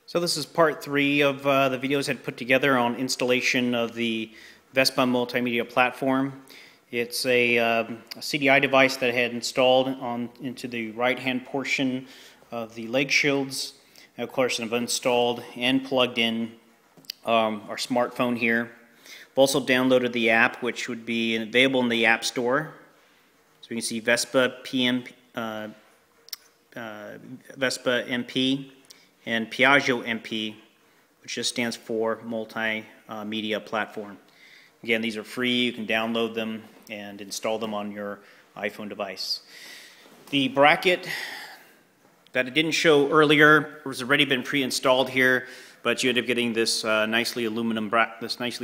So this is part 3 of the videos I had put together on installation of the Vespa Multimedia Platform. It's a CDI device that I had installed into the right-hand portion of the leg shields. And of course, I've installed and plugged in our smartphone here. I've also downloaded the app, which would be available in the App Store. So you can see Vespa PMP, Vespa MP, and PIAGGIO MP, which just stands for Multimedia Platform. Again, these are free. You can download them and install them on your iPhone device. The bracket that I didn't show earlier was already been pre-installed here, but you end up getting this nicely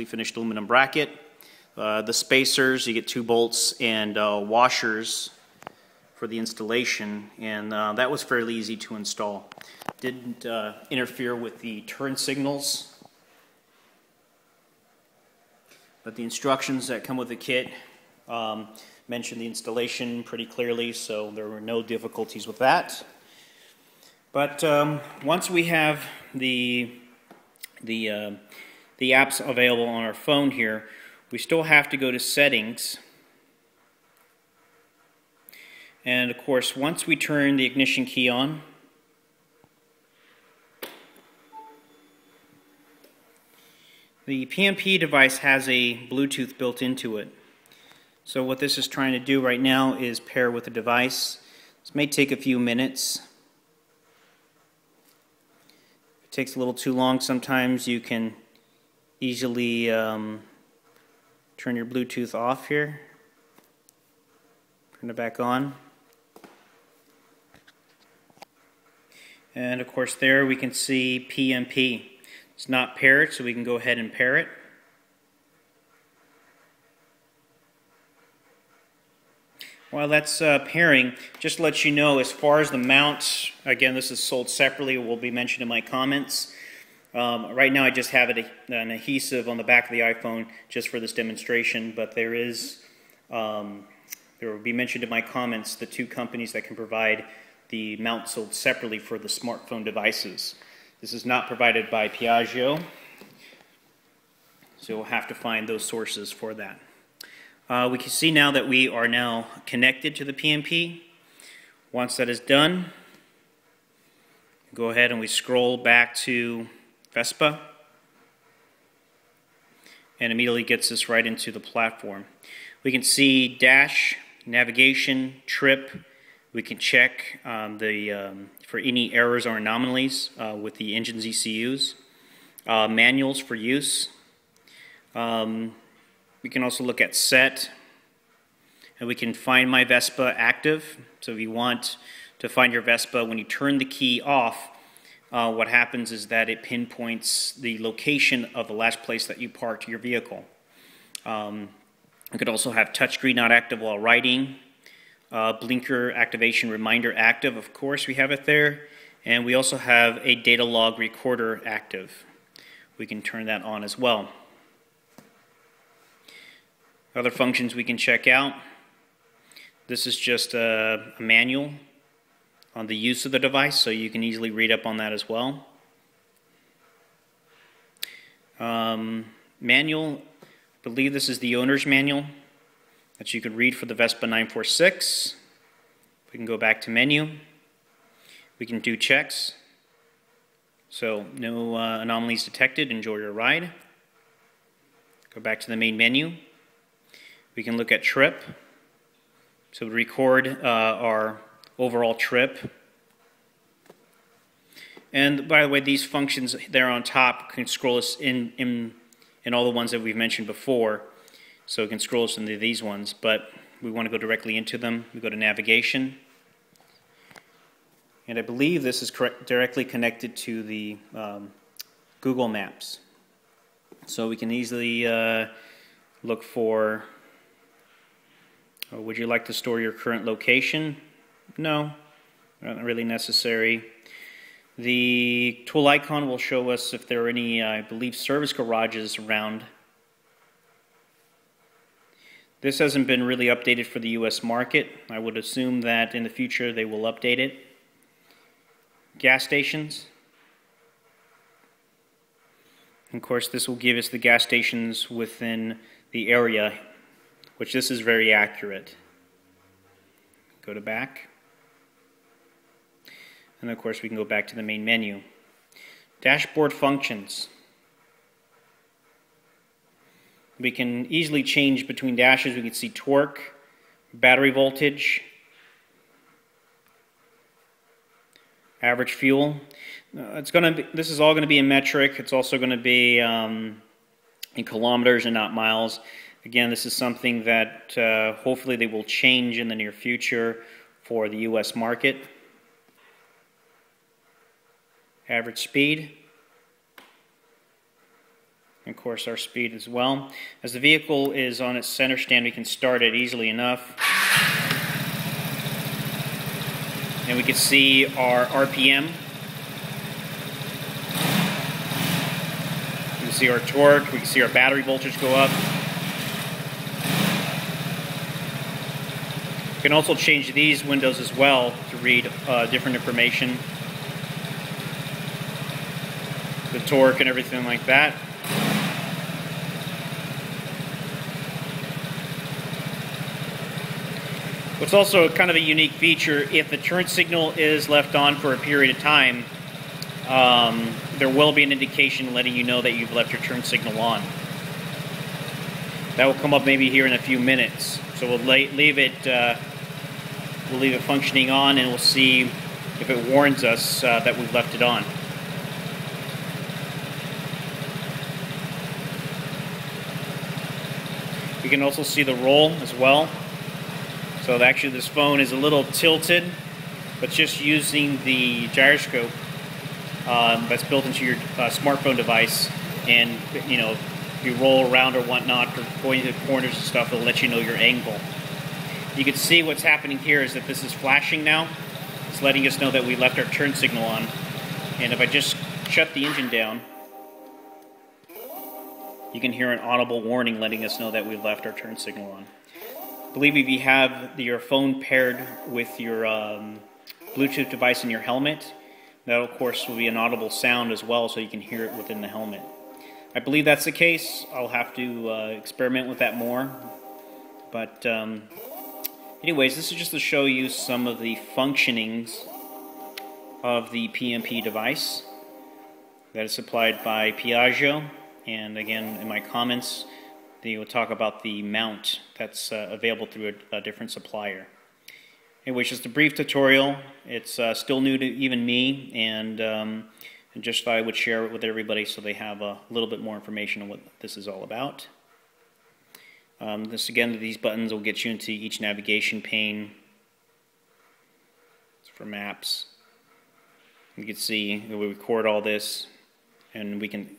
finished aluminum bracket. The spacers, you get 2 bolts and washers for the installation, and that was fairly easy to install. Didn't interfere with the turn signals, but the instructions that come with the kit mention the installation pretty clearly, so there were no difficulties with that. But once we have the apps available on our phone here, we still have to go to Settings. And of course, once we turn the ignition key on, the PMP device has a Bluetooth built into it. So what this is trying to do right now is pair with the device. This may take a few minutes. If it takes a little too long, sometimes you can easily turn your Bluetooth off here. Turn it back on. And of course there we can see PMP. It's not paired, so we can go ahead and pair it. While that's pairing, just to let you know, as far as the mount, again, this is sold separately. It will be mentioned in my comments. Right now I just have an adhesive on the back of the iPhone just for this demonstration, but there will be mentioned in my comments the 2 companies that can provide the mount sold separately for the smartphone devices. This is not provided by PIAGGIO, so we'll have to find those sources for that. We can see now that we are now connected to the PMP. Once that is done, go ahead and we scroll back to Vespa, and immediately gets us right into the platform. We can see dash, navigation, trip. We can check for any errors or anomalies with the engine's ECUs. Manuals for use. We can also look at set, and we can find my Vespa active. So if you want to find your Vespa, when you turn the key off, what happens is that it pinpoints the location of the last place that you parked your vehicle. You could also have touchscreen not active while riding. Blinker activation reminder active, of course we have it there, and we also have a data log recorder active. We can turn that on as well. Other functions we can check out. This is just a manual on the use of the device, so you can easily read up on that as well. Manual, I believe this is the owner's manual that you could read for the Vespa 946. We can go back to menu. We can do checks. So no anomalies detected. Enjoy your ride. Go back to the main menu. We can look at trip. So record our overall trip. And by the way, these functions there on top can scroll us in all the ones that we've mentioned before. So it can scroll us into these ones, but we want to go directly into them. We go to navigation. And I believe this is directly connected to the Google Maps. So we can easily look for, would you like to store your current location? No, not really necessary. The tool icon will show us if there are any, I believe, service garages around. This hasn't been really updated for the US market. I would assume that in the future they will update it. Gas stations. And of course, this will give us the gas stations within the area, which this is very accurate. Go to back. And of course, we can go back to the main menu. Dashboard functions. We can easily change between dashes. We can see torque, battery voltage, average fuel. This is all going to be in metric. It's also going to be in kilometers and not miles. Again, this is something that hopefully they will change in the near future for the US market. Average speed. And of course, our speed as well. As the vehicle is on its center stand, we can start it easily enough. And we can see our RPM. We can see our torque. We can see our battery voltage go up. We can also change these windows as well to read different information. The torque and everything like that. What's also kind of a unique feature, if the turn signal is left on for a period of time, there will be an indication letting you know that you've left your turn signal on. That will come up maybe here in a few minutes. So we'll leave it functioning on, and we'll see if it warns us that we've left it on. We can also see the roll as well. So actually this phone is a little tilted, but just using the gyroscope that's built into your smartphone device, and if you roll around or whatnot, or going to corners and stuff, it'll let you know your angle. You can see what's happening here is that this is flashing now. It's letting us know that we left our turn signal on. And if I just shut the engine down, you can hear an audible warning letting us know that we've left our turn signal on. I believe if you have your phone paired with your Bluetooth device in your helmet, that of course will be an audible sound as well, so you can hear it within the helmet. I believe that's the case. I'll have to experiment with that more. But anyways, this is just to show you some of the functionings of the PMP device that is supplied by Piaggio. And again, in my comments, they will talk about the mount that's available through a different supplier. Anyways, just a brief tutorial. It's still new to even me, and just thought I would share it with everybody so they have a little bit more information on what this is all about. These buttons will get you into each navigation pane. It's for maps. You can see we record all this, and we can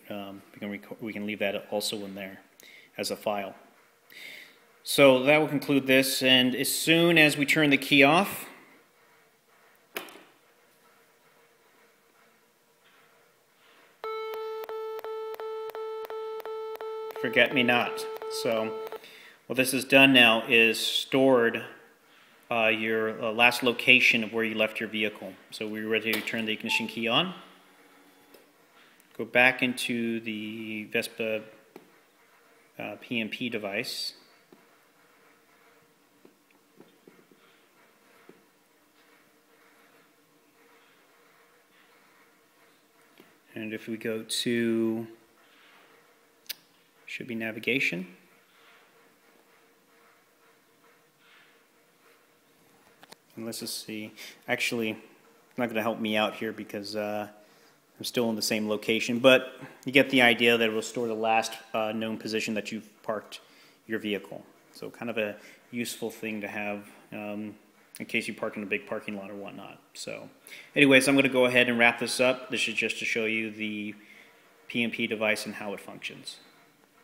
leave that also in there as a file. So that will conclude this, and as soon as we turn the key off, forget me not. So what this has done now is stored your last location of where you left your vehicle. So we're ready to turn the ignition key on. Go back into the Vespa PMP device. And if we go to, should be navigation. And let's just see. Actually, it's not going to help me out here because I'm still in the same location, but you get the idea that it will store the last known position that you've parked your vehicle. So kind of a useful thing to have in case you park in a big parking lot or whatnot. So anyways, I'm going to go ahead and wrap this up. This is just to show you the PMP device and how it functions.